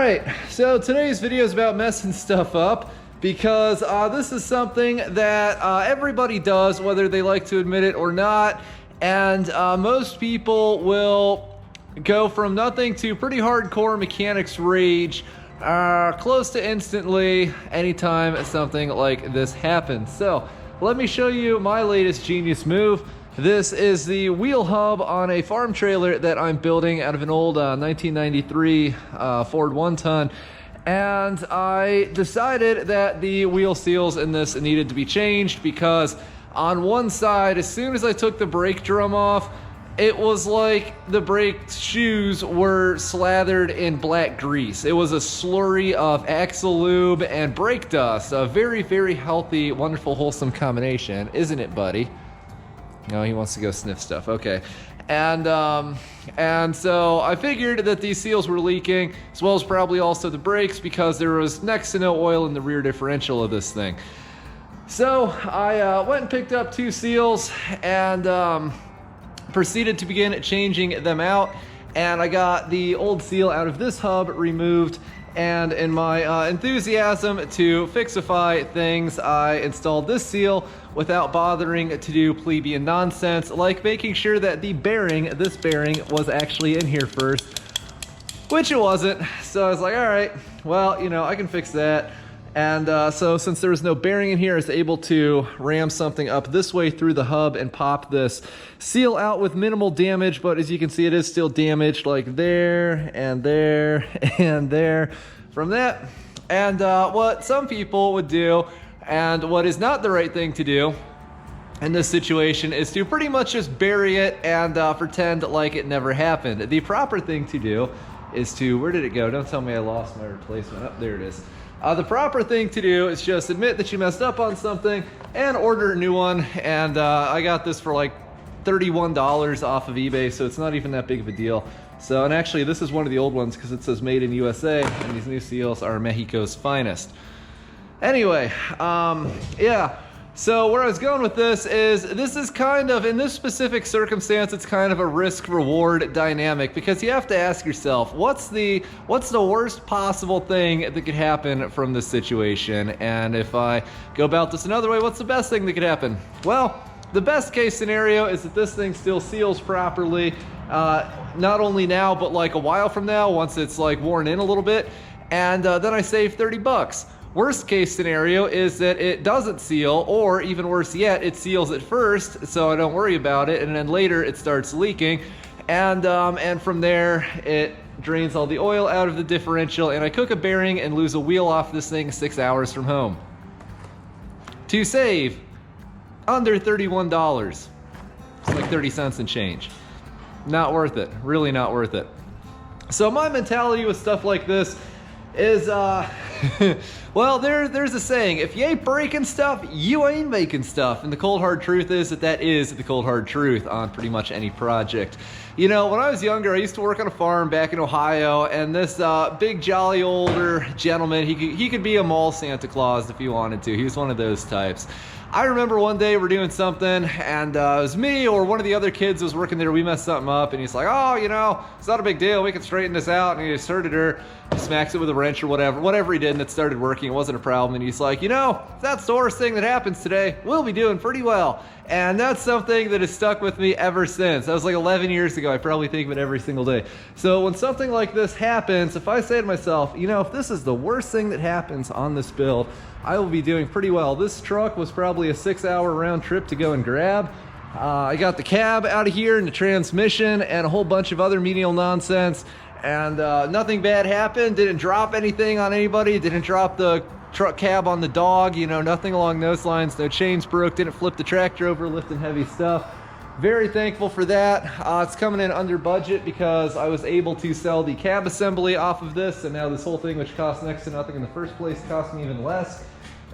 Alright, so today's video is about messing stuff up because this is something that everybody does, whether they like to admit it or not, and most people will go from nothing to pretty hardcore mechanics rage close to instantly anytime something like this happens. So let me show you my latest genius move. This is the wheel hub on a farm trailer that I'm building out of an old 1993 Ford 1-ton, and I decided that the wheel seals in this needed to be changed because on one side, as soon as I took the brake drum off, it was like the brake shoes were slathered in black grease. It was a slurry of axle lube and brake dust. A very, very healthy, wonderful, wholesome combination, isn't it, buddy? No, he wants to go sniff stuff. Okay. And so I figured that these seals were leaking, as well as probably also the brakes, because there was next to no oil in the rear differential of this thing. So I went and picked up 2 seals and proceeded to begin changing them out. And I got the old seal out of this hub removed. And in my enthusiasm to fixify things, I installed this seal without bothering to do plebeian nonsense, like making sure that the bearing, this bearing, was actually in here first, which it wasn't. So I was like, all right, well, you know, I can fix that. And so since there was no bearing in here, I was able to ram something up this way through the hub and pop this seal out with minimal damage. But as you can see, it is still damaged, like there and there and there from that. And what some people would do, and what is not the right thing to do in this situation, is to pretty much just bury it and pretend like it never happened. The proper thing to do is to, where did it go? Don't tell me I lost my replacement. Oh, there it is. The proper thing to do is just admit that you messed up on something and order a new one. And I got this for like $31 off of eBay, so it's not even that big of a deal. So, and actually this is one of the old ones because it says made in USA, and these new seals are Mexico's finest. Anyway, yeah. So where I was going with this is kind of, in this specific circumstance, it's kind of a risk-reward dynamic, because you have to ask yourself, what's the worst possible thing that could happen from this situation? And if I go about this another way, what's the best thing that could happen? Well, the best case scenario is that this thing still seals properly, not only now, but like a while from now, once it's like worn in a little bit, and then I save 30 bucks. Worst case scenario is that it doesn't seal, or even worse yet, it seals at first, so I don't worry about it, and then later it starts leaking, and from there it drains all the oil out of the differential, and I cook a bearing and lose a wheel off this thing 6 hours from home. To save under $31. It's like 30 cents and change. Not worth it. Really not worth it. So my mentality with stuff like this is, well, there's a saying, if you ain't breaking stuff, you ain't making stuff. And the cold hard truth is that is the cold hard truth on pretty much any project. You know, when I was younger, I used to work on a farm back in Ohio, and this big jolly older gentleman, he could be a mall Santa Claus if he wanted to. He was one of those types. I remember one day we're doing something, and it was me or one of the other kids was working there. We messed something up, and he's like, oh, you know, it's not a big deal. We can straighten this out. And he asserted her, smacks it with a wrench or whatever he did, and it started working. It wasn't a problem. And he's like, you know, that's the worst thing that happens today. We'll be doing pretty well. And that's something that has stuck with me ever since. That was like 11 years ago. I probably think of it every single day. So when something like this happens, if I say to myself, you know, if this is the worst thing that happens on this build, I will be doing pretty well. This truck was probably a 6-hour round trip to go and grab. I got the cab out of here and the transmission and a whole bunch of other menial nonsense, and nothing bad happened. Didn't drop anything on anybody. Didn't drop the truck cab on the dog, you know, nothing along those lines. No chains broke. Didn't flip the tractor over lifting heavy stuff. Very thankful for that. It's coming in under budget because I was able to sell the cab assembly off of this, and now this whole thing, which cost next to nothing in the first place, cost me even less.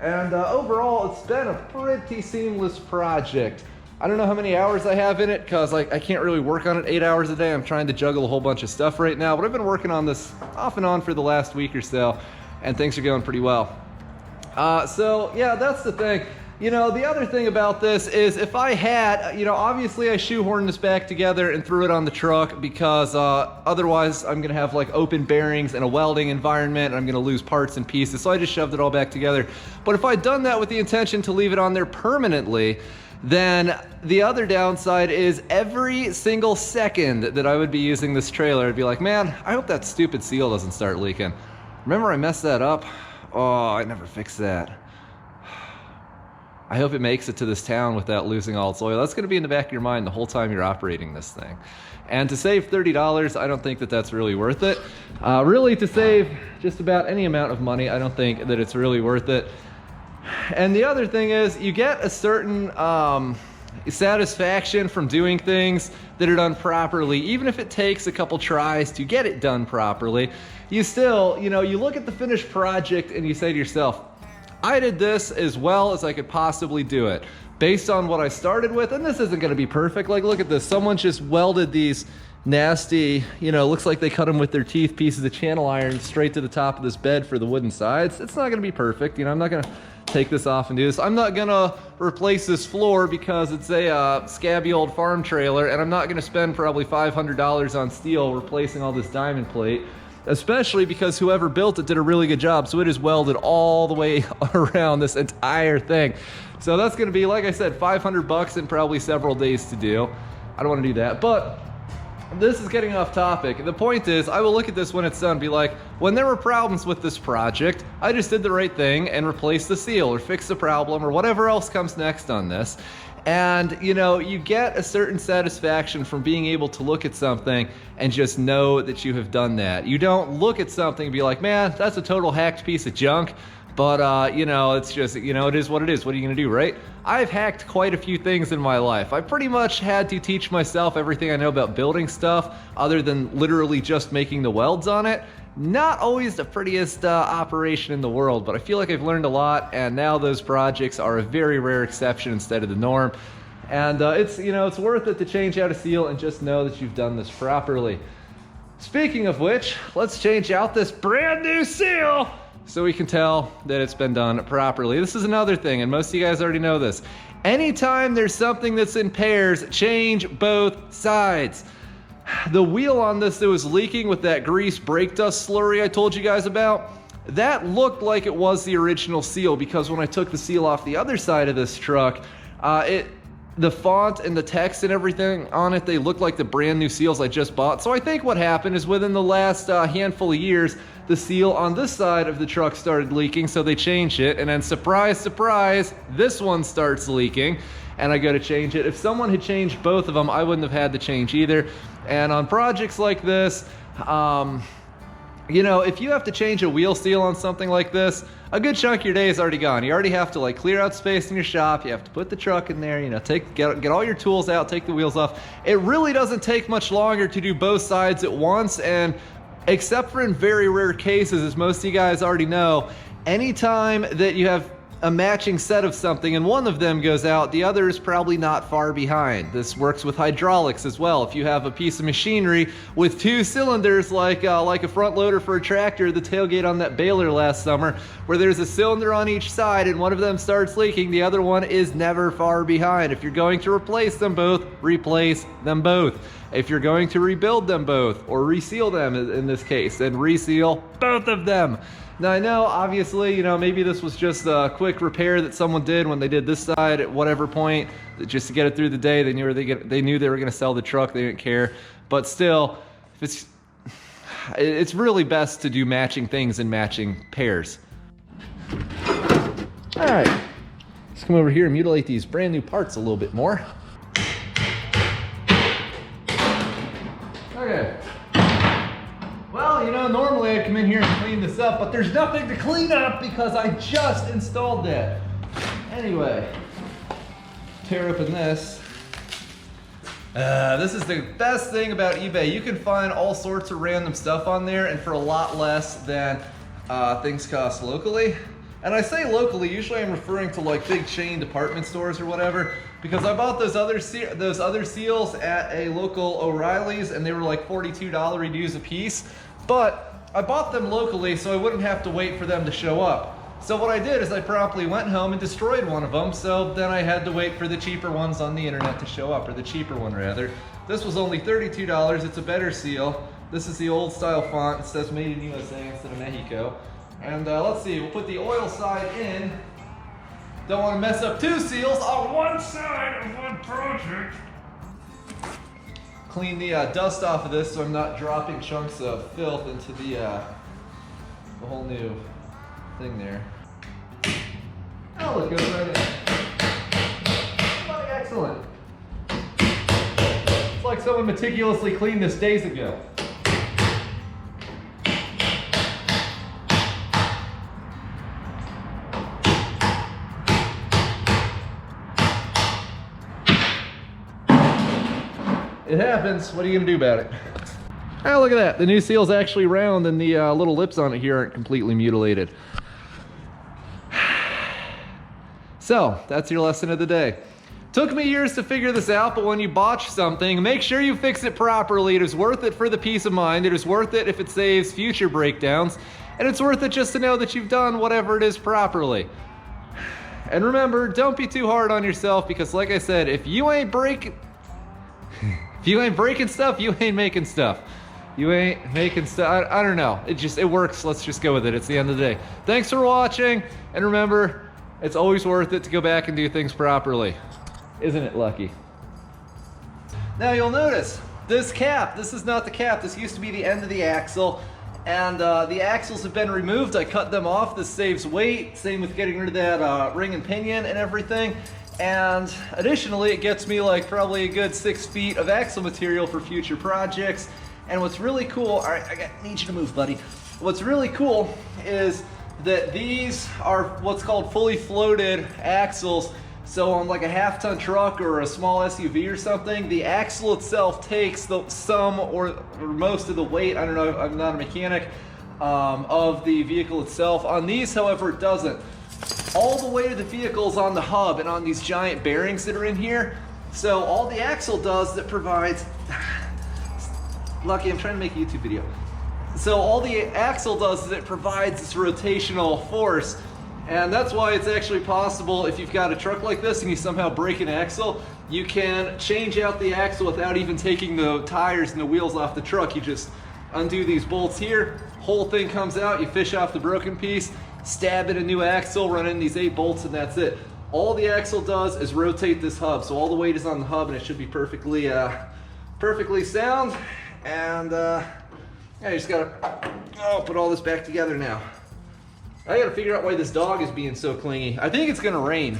And overall, it's been a pretty seamless project. I don't know how many hours I have in it because I can't really work on it 8 hours a day. I'm trying to juggle a whole bunch of stuff right now, but I've been working on this off and on for the last week or so, and things are going pretty well. So yeah, that's the thing. You know, the other thing about this is if I had, you know, obviously I shoehorned this back together and threw it on the truck because otherwise I'm going to have like open bearings and a welding environment and I'm going to lose parts and pieces. So I just shoved it all back together. But if I'd done that with the intention to leave it on there permanently, then the other downside is every single second that I would be using this trailer, I'd be like, man, I hope that stupid seal doesn't start leaking. Remember I messed that up? Oh, I never fixed that. I hope it makes it to this town without losing all its oil. That's going to be in the back of your mind the whole time you're operating this thing. And to save $30, I don't think that that's really worth it. Really, to save just about any amount of money, I don't think that it's really worth it. And the other thing is, you get a certain satisfaction from doing things that are done properly. Even if it takes a couple tries to get it done properly, you still, you know, you look at the finished project and you say to yourself, I did this as well as I could possibly do it based on what I started with. And this isn't going to be perfect. Like, look at this. Someone just welded these nasty, you know, looks like they cut them with their teeth, pieces of channel iron straight to the top of this bed for the wooden sides. It's not going to be perfect. You know, I'm not going to take this off and do this. I'm not going to replace this floor because it's a scabby old farm trailer, and I'm not going to spend probably $500 on steel replacing all this diamond plate. Especially because whoever built it did a really good job. So it is welded all the way around this entire thing. So that's going to be, like I said, $500 in probably several days to do. I don't want to do that, but this is getting off topic. The point is, I will look at this when it's done and be like, when there were problems with this project, I just did the right thing and replaced the seal or fixed the problem or whatever else comes next on this. And, you know, you get a certain satisfaction from being able to look at something and just know that you have done that. You don't look at something and be like, man, that's a total hacked piece of junk. But, you know, it's just, you know, it is what it is. What are you going to do, right? I've hacked quite a few things in my life. I pretty much had to teach myself everything I know about building stuff other than literally just making the welds on it. Not always the prettiest operation in the world, but I feel like I've learned a lot, and now those projects are a very rare exception instead of the norm. And it's, you know, it's worth it to change out a seal and just know that you've done this properly. Speaking of which, let's change out this brand new seal so we can tell that it's been done properly. This is another thing, and most of you guys already know this. Anytime there's something that's in pairs, change both sides. The wheel on this that was leaking with that grease brake dust slurry I told you guys about, that looked like it was the original seal, because when I took the seal off the other side of this truck, the font and the text and everything on it, they look like the brand new seals I just bought. So I think what happened is within the last handful of years, the seal on this side of the truck started leaking, so they changed it, and then surprise, surprise, this one starts leaking, and I go to change it. If someone had changed both of them, I wouldn't have had to change either. And on projects like this, you know, if you have to change a wheel seal on something like this, a good chunk of your day is already gone. You already have to like clear out space in your shop. You have to put the truck in there, you know, get all your tools out, take the wheels off. It really doesn't take much longer to do both sides at once. And except for in very rare cases, as most of you guys already know, anytime that you have a matching set of something and one of them goes out, the other is probably not far behind. This works with hydraulics as well. If you have a piece of machinery with two cylinders, like a front loader for a tractor, the tailgate on that baler last summer, where there's a cylinder on each side and one of them starts leaking, the other one is never far behind. If you're going to replace them both, replace them both. If you're going to rebuild them both, or reseal them in this case, then reseal both of them. Now I know, obviously, you know, maybe this was just a quick repair that someone did when they did this side at whatever point, just to get it through the day. They knew they were going to sell the truck. They didn't care. But still, it's really best to do matching things in matching pairs. All right, let's come over here and mutilate these brand new parts a little bit more. Okay. Well, you know, normally I come in here and clean this up, but there's nothing to clean up because I just installed that. Anyway, tear open this. This is the best thing about eBay. You can find all sorts of random stuff on there, and for a lot less than things cost locally. And I say locally, usually I'm referring to like big chain department stores or whatever, because I bought those other seals at a local O'Reilly's and they were like $42 reduce a piece. But I bought them locally so I wouldn't have to wait for them to show up. So what I did is I promptly went home and destroyed one of them, so then I had to wait for the cheaper ones on the internet to show up, or the cheaper one rather. This was only $32, it's a better seal. This is the old style font, it says made in USA instead of Mexico. And let's see, we'll put the oil side in. Don't want to mess up two seals on one side of one project. Clean the dust off of this so I'm not dropping chunks of filth into the whole new thing there. Oh, look, goes right in. Oh, excellent. It's like someone meticulously cleaned this days ago. It happens. What are you gonna do about it? Oh, look at that. The new seal's actually round and the little lips on it here aren't completely mutilated. So, that's your lesson of the day. Took me years to figure this out, but when you botch something, make sure you fix it properly. It is worth it for the peace of mind. It is worth it if it saves future breakdowns. And it's worth it just to know that you've done whatever it is properly. And remember, don't be too hard on yourself, because like I said, if you ain't breaking stuff, you ain't making stuff. You ain't making stuff. I don't know. It works. Let's just go with it. It's the end of the day. Thanks for watching. And remember, it's always worth it to go back and do things properly. Isn't it lucky? Now you'll notice this cap. This is not the cap. This used to be the end of the axle. And the axles have been removed. I cut them off. This saves weight. Same with getting rid of that ring and pinion and everything. And additionally, it gets me like probably a good 6 feet of axle material for future projects. And what's really cool, all right, I need you to move, buddy. What's really cool is that these are what's called fully floated axles. So on like a half-ton truck or a small SUV or something, the axle itself takes some or most of the weight. I don't know, I'm not a mechanic, of the vehicle itself. On these, however, it doesn't. All the weight of the vehicle is on the hub and on these giant bearings that are in here. So all the axle does that provides, Lucky, I'm trying to make a YouTube video. So all the axle does is it provides this rotational force. And that's why it's actually possible, if you've got a truck like this and you somehow break an axle, you can change out the axle without even taking the tires and the wheels off the truck. You just undo these bolts here, whole thing comes out, you fish off the broken piece, stab in a new axle, run in these 8 bolts, and that's it. All the axle does is rotate this hub, so all the weight is on the hub and it should be perfectly sound. And yeah, you just gotta put all this back together now. I gotta figure out why this dog is being so clingy. I think it's gonna rain.